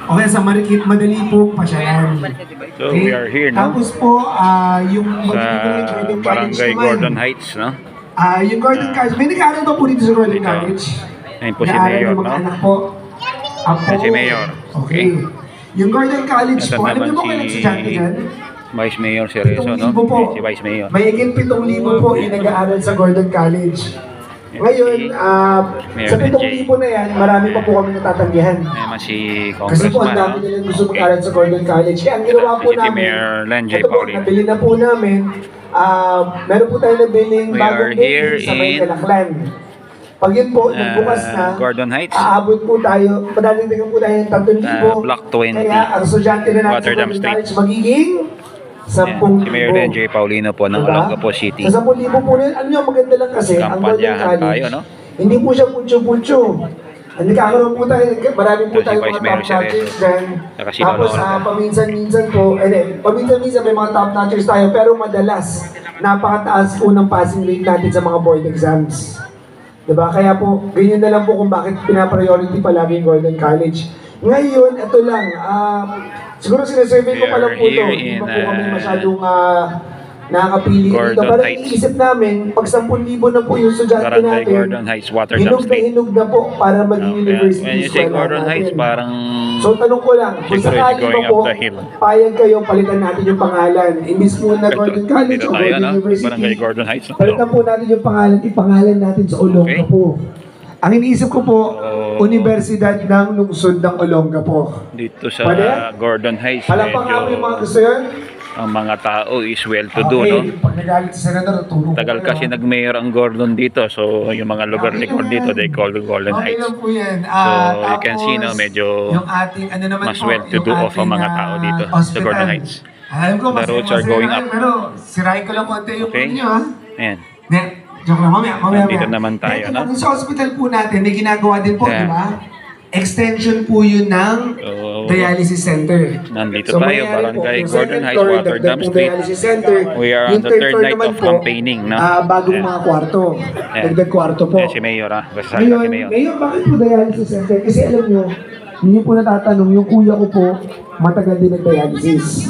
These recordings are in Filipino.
O kaya sa Marikit, madali po pasyalan. So we are here, no? Tapos po, yung Sa Barangay Gordon Heights, no? Yung Gordon College, may nag-aaral ba po dito sa Gordon Dito. College? Ayun po si Nag-aaral Mayor, yung mga no? anak po. Apo. Yan si Mayor. Okay. Yung Gordon College Ito po, alam niyo naman po kailan estudyante dyan? Vice Mayor Cerezo, no? 7,000 po. Si Vice Mayor. Mahigit 7,000 po yung nag-aaral sa Gordon College. Ngayon, Mayor sa NJ. 7,000 na yan, marami pa po kami natatanggihan. Ayun naman si Kasi po, ang Congressman, dami no? nila gusto mag-aral sa Gordon College. Kaya ang ginawa po Si namin, Mayor Len J. ito po, Paulino. nabili na po namin, meron po tayo nabiling We bagong are here building sa may in, Calaklan. Pag yun po, nagbukas na, Gordon Heights. aabot po tayo, madadagdagan po tayo ng 3,000. Block 20. Kaya ang estudyante na natin sa Rotterdam Gordon Street. College magiging Yan, 10,000. si Mayor Len J. Paulino po ng Olongapo City. Sa 10,000 po na yun, ano yung maganda lang kasi, ang Gordon Kampanyahan College, tayo, no? hindi po siya putyo-putyo. Nagkakaroon po tayo, marami po Ito si tayo Vice mga Mayor top notchers Cerezo. dyan. Saka si Tapos Lolo. paminsan-minsan po, paminsan-minsan may mga top notchers tayo, pero madalas, napakataas po ng passing rate natin sa mga board exams. Diba? Kaya po, ganyan na lang po kung bakit pinapriority palagi yung Gordon College. Ngayon, ito lang, siguro sinasurvey ko pa lang po ito, We are hindi here pa po in, kami masyadong nakakapili dito. Gordon Parang Heights. iisip namin, pag 10,000 na po yung estudyante Barangay natin, Gordon Heights, Rotterdam hinog na Street. hinog na po para maging university When you say eskwela Gordon natin. Heights, parang So tanong ko lang, kung siguro sakali going ba po, up the hill. payag kayo palitan natin yung pangalan. Imbis po na Gordon College Dito o tayo, Gordon no? University, Barangay Gordon Heights. palitan po natin yung pangalan, ipangalan natin sa Olongapo. Ang iniisip ko po, Universidad ng Lungsod ng Olongapo. Dito sa Pwede? Gordon Heights, Palakpak nga po yung mga gusto yun. ang mga tao is well-to-do, Okay, no? pag nagalit si Senator, tulong ko Tagal kayo. kasi nag-mayor ang Gordon dito, so yung mga lugar likod dito, they call the Golden Okay Heights. lang po yan. So, you can see, no, medyo yung ating, ano naman mas po, well-to-do yung of ang mga ating, tao dito sa hospital. Gordon Heights. Alam ko, The roads are going up. Pero sirahin ko lang konti yung Okay? ninyo, ha? Ayan. Ne, joke lang, mamaya. Nandito naman tayo, no? Sa hospital po natin, may ginagawa din po, di Yeah. ba? Extension po yun ng So, dialysis center. nandito tayo, mangyayari Barangay po, yung Gordon second Heights, floor, Rotterdam dagdag pong Street. dialysis center. We are on Yung the third third floor night naman of po, campaigning, no? bagong Yeah. mga kwarto. Yeah. Dagdag kwarto po. Ayan si Mayor, ha? Basta si Ngayon, Mayor. bakit po dialysis center? Kasi alam nyo, hindi po natatanong, yung kuya ko po, matagal din nag-dialysis.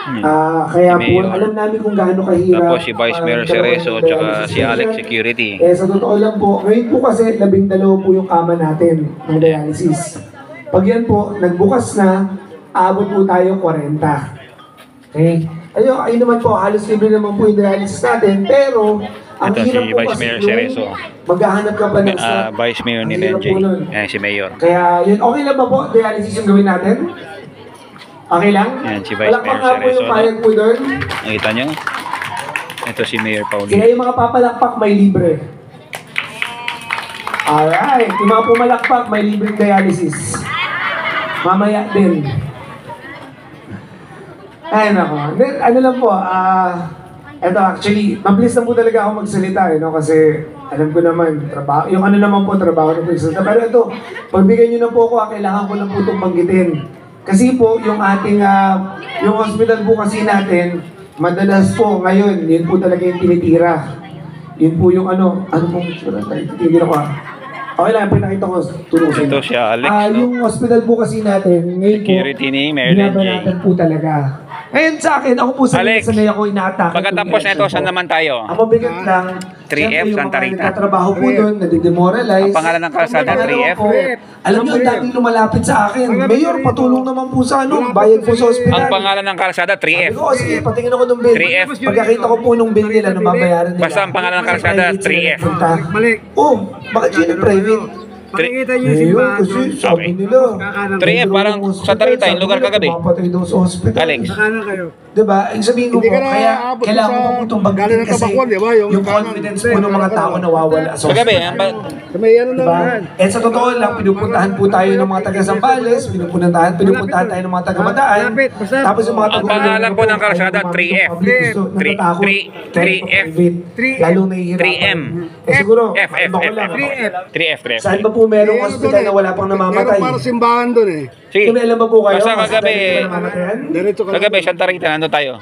Kaya po, Mayor. alam namin kung gaano kahirap. Tapos si Vice Mayor Cerezo, tsaka si Alex Security. Sa totoo lang po, ngayon po kasi 12 po yung kama natin ng dialysis. Pag yan po, nagbukas na, aabot po tayo 40. Okay? Ayun naman po, halos libre naman po yung dialysis natin, pero ang Ito si hirap po Vice kasi Mayor nung Cerezo. maghahanap ka pa ng slot. Vice Mayor ni Ang hirap Lenjay. po nun. Ayan si Mayor. Kaya yun, okay lang ba po dialysis yung gawin natin? Okay lang? Yan, si Vice Palakpak Mayor nga po yung Cerezo, payag po doon. Nakita nyo? Ito si Mayor Kaya Paulino. yung mga papalakpak may libre. Alright, yung mga pumalakpak may libreng dialysis. Mamaya din. Ay nako. Then, ano lang po, eto actually, mabilis na po talaga ako magsalita, no? Kasi alam ko naman, trabaho, yung ano naman po, trabaho na po yung salita. Pero ito, pagbigay nyo na po ako, kailangan ko lang po itong banggitin. Kasi po, yung ating, yung hospital po kasi natin, madalas po ngayon, yun po talaga yung tinitira. Yun po yung ano pong tinitira ko Okay lang, pinakita ko, tulong sa inyo. Ito siya, Alex, no? Yung hospital po kasi natin, ngayon po, Security ni Mayor Lenjay. binabanatan po talaga. Ngayon sa akin, ako po Alex, sanay ako inaatake. Pagkatapos na ito, saan naman tayo? Ang mabigat lang, 3F, siyempre yung Santa mga Rita. nagtatrabaho po doon, nadidemoralize. Ang pangalan ng kalsada, Ang 3F? po, alam niyo, ang daming lumalapit sa akin. Mayor, patulong naman po sa ano, bayad po sa ospital. Ang pangalan ng kalsada, 3F. Sabi ko, sige, patingin ako ng bill. 3F. Pagkakita ko po nung bill nila, nung mabayaran nila. Basta ang pangalan ng kalsada, 3F. Mali. Oh, bakit yun yung private? Makikita niyo yung Ayun, simbahan kasi doon. sabi nila. 3F, parang Santa Rita, yung lugar kagabi. Mapatay daw sa hospital. Alex. Nakanan kayo. Diba? Ang sabihin ko po, Hindi ka na kaya aabot kailangan sa- ko po itong galing banggitin ng kasi Tabacuan, di ba? yung Yung kanan. confidence po ng mga tao nawawala sa Kagabi, hospital. Sa may ano Diba? lang yan. Eh sa totoo lang, pinupuntahan po tayo ng mga taga Zambales, pinupuntahan tayo ng mga taga Bataan, Lapit, basta. tapos yung mga taga Ang pangalan po ng kalsada, 3F. 3F. Lalong nahihirapan. 3M. Eh siguro, F, F, ano ko F, lang, F. 3F. 3F, 3F. saan ba po merong hospital na wala pang namamatay? Meron para simbahan doon eh. Sige. May alam ba po kayo? Basta hospital kagabi, na wala namamatayan? Diretso ka. Kagabi, Santa Rita, nandun tayo.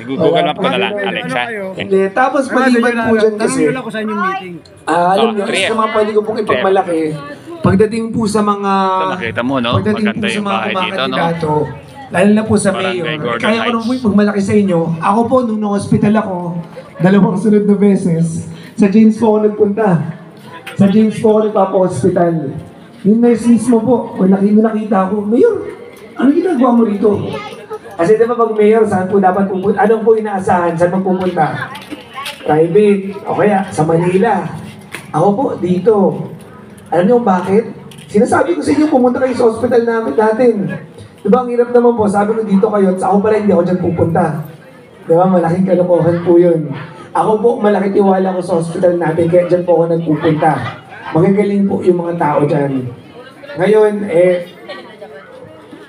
Google Map ko na lang, Alex, ha? Hindi. Tapos maliban po dyan kasi, Tanong nyo lang kung saan yung meeting. alam nyo, 3F. sa mga pwede ko pong ipagmalaki, pagdating po sa mga... Ito, nakita mo, no? Pagdating Maganda po sa yung mga bahay dito, no? kumakandidato, lalo na po sa Barangay mayor. Gordon Kaya ko nung Heights. po malaki sa inyo, ako po nung na-hospital ako, 2 sunod na beses, sa James po ako nagpunta. Sa James po ako nagpapa-hospital. Yung nurse mismo po, kung nakita ko, Mayor, ano ginagawa mo rito? Kasi diba pag mayor, saan po dapat pupunta? Anong po inaasahan? Saan magpupunta? Private, o kaya sa Manila. Ako po, dito. Alam niyo bakit? Sinasabi ko sa inyo, pumunta kayo sa hospital namin natin. Diba, ang hirap naman po, sabi ko dito kayo, at ako pala hindi ako dyan pupunta. Diba, malaking kalokohan po yun. Ako po, malaki tiwala ko sa hospital natin, kaya dyan po ako nagpupunta. Magagaling po yung mga tao dyan. Ngayon,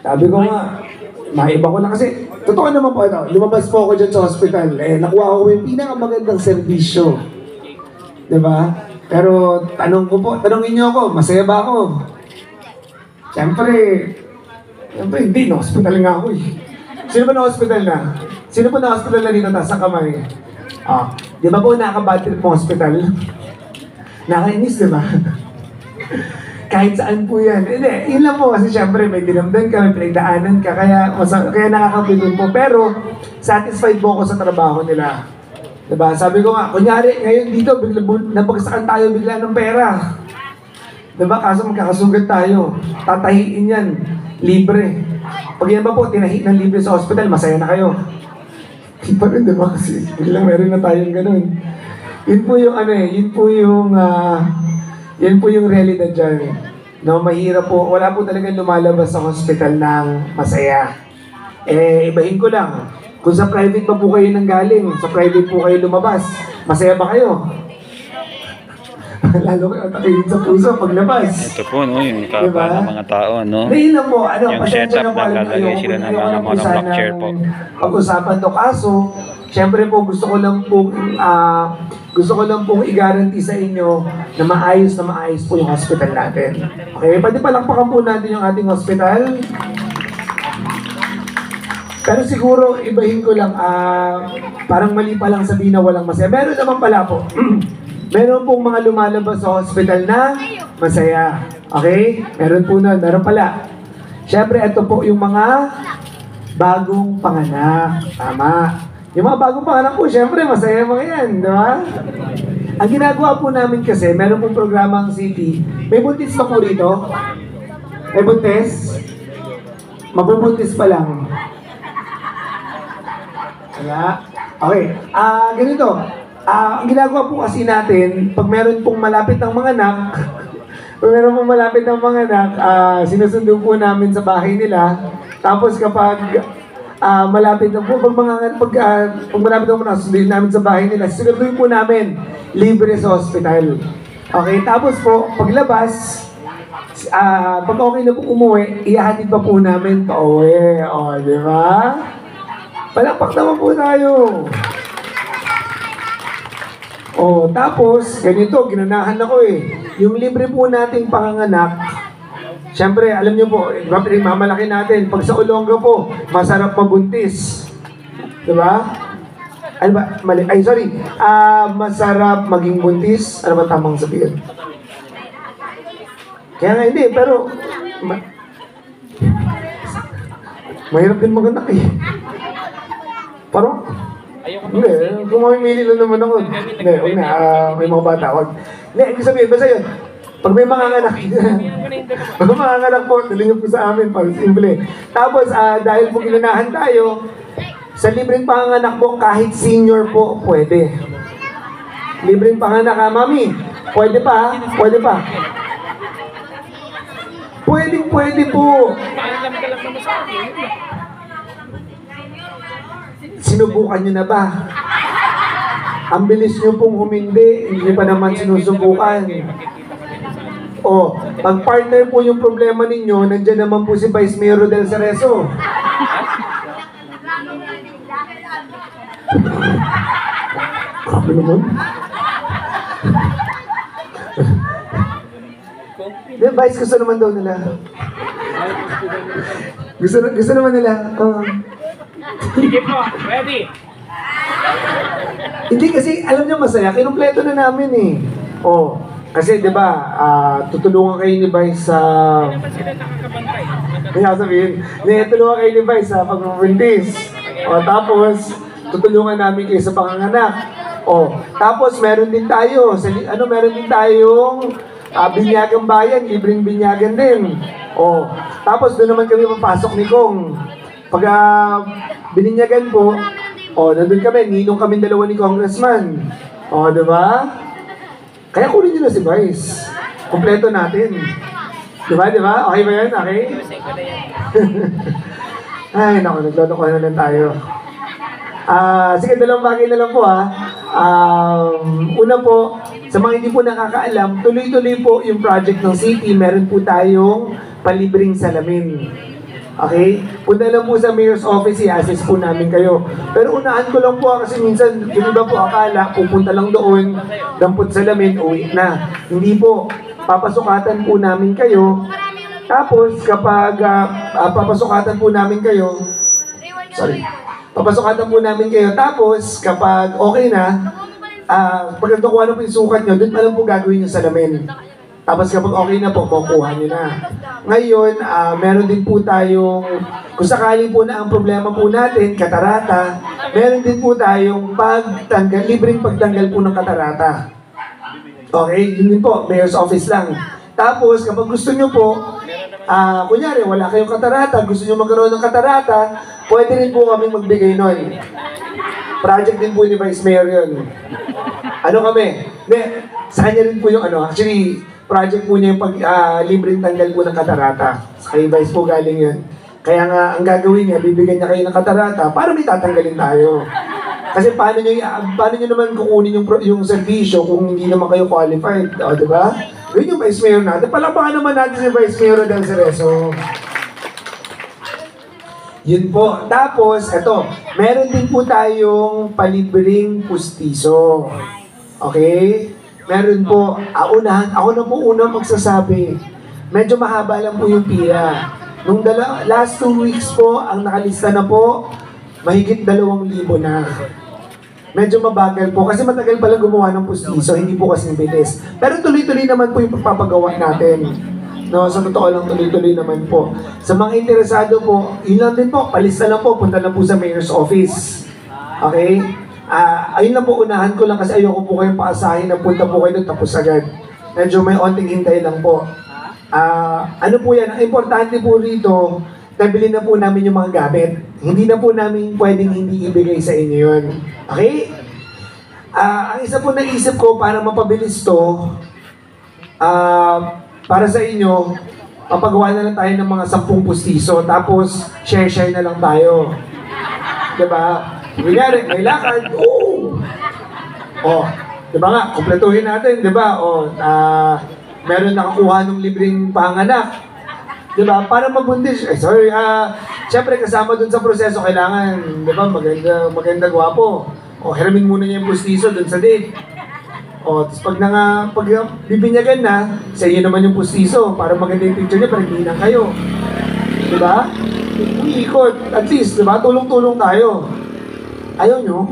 sabi ko nga, maiba ko na kasi, totoo naman po ito, lumabas po ako dyan sa hospital, nakuha ko yung pinakamagandang serbisyo. Diba? Pero tanongin niyo ako, masaya ba ako? Siyempre, hindi, na-hospital nga ako eh. Sino ba na-hospital na? Sino ba na-hospital na dito sa kamay? Di ba po nakaka-bad trip mo hospital? Nakainis, di ba? Kahit saan po yan. Hindi, yun lang po kasi syempre may dinamdan ka, may pinagdaanan ka, kaya nakakapilun po. Pero satisfied po ako sa trabaho nila. Diba? Sabi ko nga, kunyari ngayon dito, nabagsakan tayo bigla ng pera. Diba? Kaso magkakasugat tayo. Tatahiin yan. Libre. Pag yan ba po, tinahi ng libre sa hospital, masaya na kayo. Di pa rin, diba? Kasi biglang meron na tayong ganun. Yun po yung yun po yung realidad dyan. No, mahirap po. Wala po talagang lumalabas sa hospital ng masaya. Ibahin ko lang. Kung sa private pa po kayo nanggaling, sa private po kayo lumabas, masaya ba kayo? Lalo kayo atakihin sa puso paglabas. Ito po, no, yung kaba Diba? ng mga tao, no? Ngayon lang po, Yung pasensya setup, na po, alam niyo, naglalagay sila ng mga monoblock chair po. Pag-usapan to kaso, syempre po gusto ko lang pong i-guarantee sa inyo na maayos po yung hospital natin. Okay, pwede palakpakan po natin yung ating hospital. Pero siguro, ibahin ko lang, parang mali pa lang sabihin na walang masaya. Meron naman pala po. Meron pong mga lumalabas sa hospital na masaya. Okay? Meron po nun. Meron pala. Siyempre, ito po yung mga bagong panganak. Tama. Yung mga bagong panganak po, siyempre, masaya mga yan. Di ba? Ang ginagawa po namin kasi, meron pong programa ang city. May buntis pa po rito? May buntis? Mabubuntis pa lang. Wala. Okay. Ganito. Ang ginagawa po kasi natin, pag meron pong malapit ng mga anak, sinusundo po namin sa bahay nila. Tapos kapag malapit na po, pag malapit na po susundin namin sa bahay nila, siguraduhin po namin libre sa hospital. Okay, tapos po, paglabas, pag okay na po umuwi, ihahatid pa po namin pauwi. O, di ba? Palakpak naman po tayo. Tapos, ganito, ginanahan ako eh. Yung libre po nating panganganak, syempre, alam niyo po, mamalaki natin. Pag sa Olonga po, masarap mabuntis. Diba? Ano ba? Mali. Ay, sorry. Masarap maging buntis. Ano ba tamang sabihin? Kaya nga hindi, pero mahirap din maganak eh. Parang, hindi, kung mamimili lang naman ako. Hindi, huwag na, may mga bata, huwag. Hindi, ibig sabihin, basta yun. Pag may mga anak, pag mga anak po, dali niyo po sa amin, para simple. Tapos, dahil po ginanahan tayo, sa libreng panganganak po, kahit senior po, pwede. Libreng panganak, mami, pwede pa, pwede pa. Pwede po. Sinubukan nyo na ba? Ang bilis nyo pong humindi, hindi pa naman sinusubukan. Pag partner po yung problema ninyo, nandyan naman po si Vice Mayor Rodel Cerezo. Grabe naman. Vice, gusto naman daw nila. Gusto naman nila. Sige po, ready. Hindi kasi, alam niyo masaya, kinumpleto na namin eh. Kasi, di ba, tutulungan kayo ni Vice sa... Kaya sabihin, tulungan kayo ni Vice sa pagbubuntis. O, tapos, tutulungan namin kayo sa panganganak. O, tapos, meron din tayo, meron din tayong binyagang bayan, libreng binyagan din. O, tapos, doon naman kami papasok ni Kong. Pag bininyagan po, nandun kami, ninong kami dalawa ni Congressman. O, di ba? Kaya kunin nyo na si Vice. Kompleto natin. Di ba? Okay ba yan? Okay? Ay, naku, naglolokohan na lang tayo. Sige, dalawang bagay na lang po una po, sa mga hindi po nakakaalam, tuloy-tuloy po yung project ng city. Meron po tayong palibreng salamin. Okay? Punta lang po sa mayor's office, i-assist po namin kayo. Pero unahan ko lang po kasi minsan, yung iba po akala, pupunta lang doon, dampot salamin, uwi na. Hindi po. Papasukatan po namin kayo. Tapos, kapag papasukatan po namin kayo, papasukatan po namin kayo. Tapos, kapag okay na, pag nagkukuha na po yung sukat nyo, doon pa lang po gagawin yung salamin. Tapos kapag okay na po, makukuha nyo na. Ngayon, meron din po tayong, kung sakali po na ang problema po natin, katarata, meron din po tayong libreng pagtanggal po ng katarata. Okay, yun din po, mayor's office lang. Tapos, kapag gusto nyo po, kunyari, wala kayong katarata, gusto nyo magkaroon ng katarata, pwede rin po kami magbigay nun. Project din po ni Vice Mayor yun. Ano kami? Sa kanya rin po yung actually, project po niya yung libreng tanggal po ng katarata. Kay Vice po galing yun. Kaya nga, ang gagawin niya, bibigyan niya kayo ng katarata para may tatanggalin tayo. Kasi paano nyo naman kukunin yung servisyo kung hindi naman kayo qualified? O, di ba? Yun yung Vice Mayor natin. Palapakan naman natin si Vice Mayor Rodel Cerezo. Yun po. Tapos, meron din po tayong palibreng pustiso. Okay? Meron po, ako na po unang magsasabi. Medyo mahaba lang po yung pila. Nung last 2 weeks po, ang nakalista na po, mahigit 2,000 na. Medyo mabagal po, kasi matagal pala gumawa ng pustiso, hindi po kasing bilis. Pero tuloy-tuloy naman po yung pagpapagawa natin. No, sa totoo lang, tuloy-tuloy naman po. Sa mga interesado po, yun lang din po, palista lang po, punta lang po sa mayor's office. Okay? Ayun lang po, unahan ko lang kasi ayoko po kayong paasahin na punta po kayo doon tapos agad. Medyo may onting hintay lang po. Ano po yan, ang importante po rito, nabili na po namin yung mga gamit. Hindi na po namin pwedeng hindi ibigay sa inyo yun. Okay? Ang isa po naisip ko para mapabilis to, para sa inyo, papagawa na lang tayo ng mga 10 pustiso, tapos share-share na lang tayo. Diba? Kunyari, may lakad, diba nga, kumpletuhin natin, diba? Meron nakakuha ng libreng panganak. Diba? Para mabundis. Siyempre, kasama dun sa proseso, kailangan, diba, maganda gwapo. Hiramin muna niya yung pustiso dun sa date. Tapos pag bibinyagan na, sa iyo naman yung pustiso, para maganda yung picture niya, para hindi lang kayo. Diba? Umiikot, at least, diba? Tulong-tulong tayo. Ayaw nyo?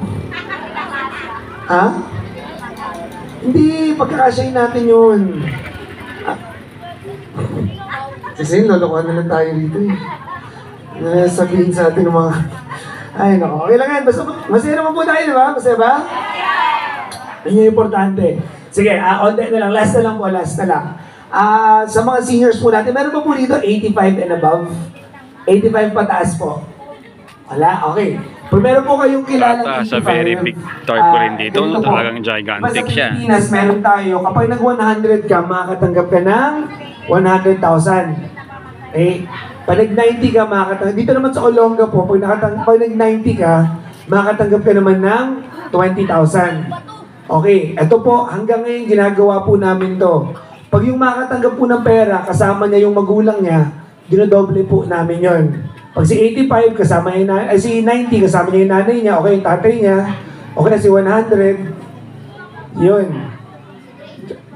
Ha? Hindi, pagkakasyahin natin yun. Kasi lolokohan na lang tayo dito eh. Sabihin sa atin ng mga... Ay, nako. Okay lang yan. Basta, masaya naman po tayo, di ba? Masaya ba? Yun yung importante. Sige, onte na lang. Last na lang po, last na lang. Sa mga seniors po natin, meron pa po dito 85 and above? 85 pataas po. Wala? Okay. Kung meron po kayong kilala Sa very big tarpaulin dito, talagang gigantic siya. Sa Pilipinas, meron tayo, kapag nag-100 ka, makakatanggap ka ng 100,000. Eh, pag nag-90 ka, makakatanggap. Dito naman sa Olonga po, pag nag-90 ka, makakatanggap ka naman ng 20,000. Okay, ito po, hanggang ngayon ginagawa po namin to. Pag yung makakatanggap po ng pera, kasama niya yung magulang niya, dinodoble po namin yon. Pag si 85 kasama niya si 90 kasama niya yung nanay niya, okay yung tatay niya, okay na si 100. Yun.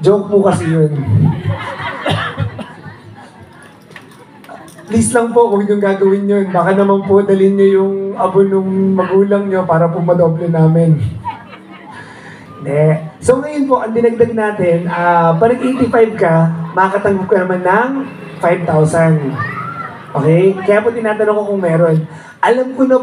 Joke po kasi yun. Please lang po, huwag niyong gagawin yun. Baka naman po dalhin niyo yung abon ng magulang niyo para po madoble namin. Hindi. So ngayon po, ang dinagdag natin, pag 85 ka, makakatanggap ka naman ng 5,000. Okay? Kaya po tinatanong ko kung meron. Alam ko na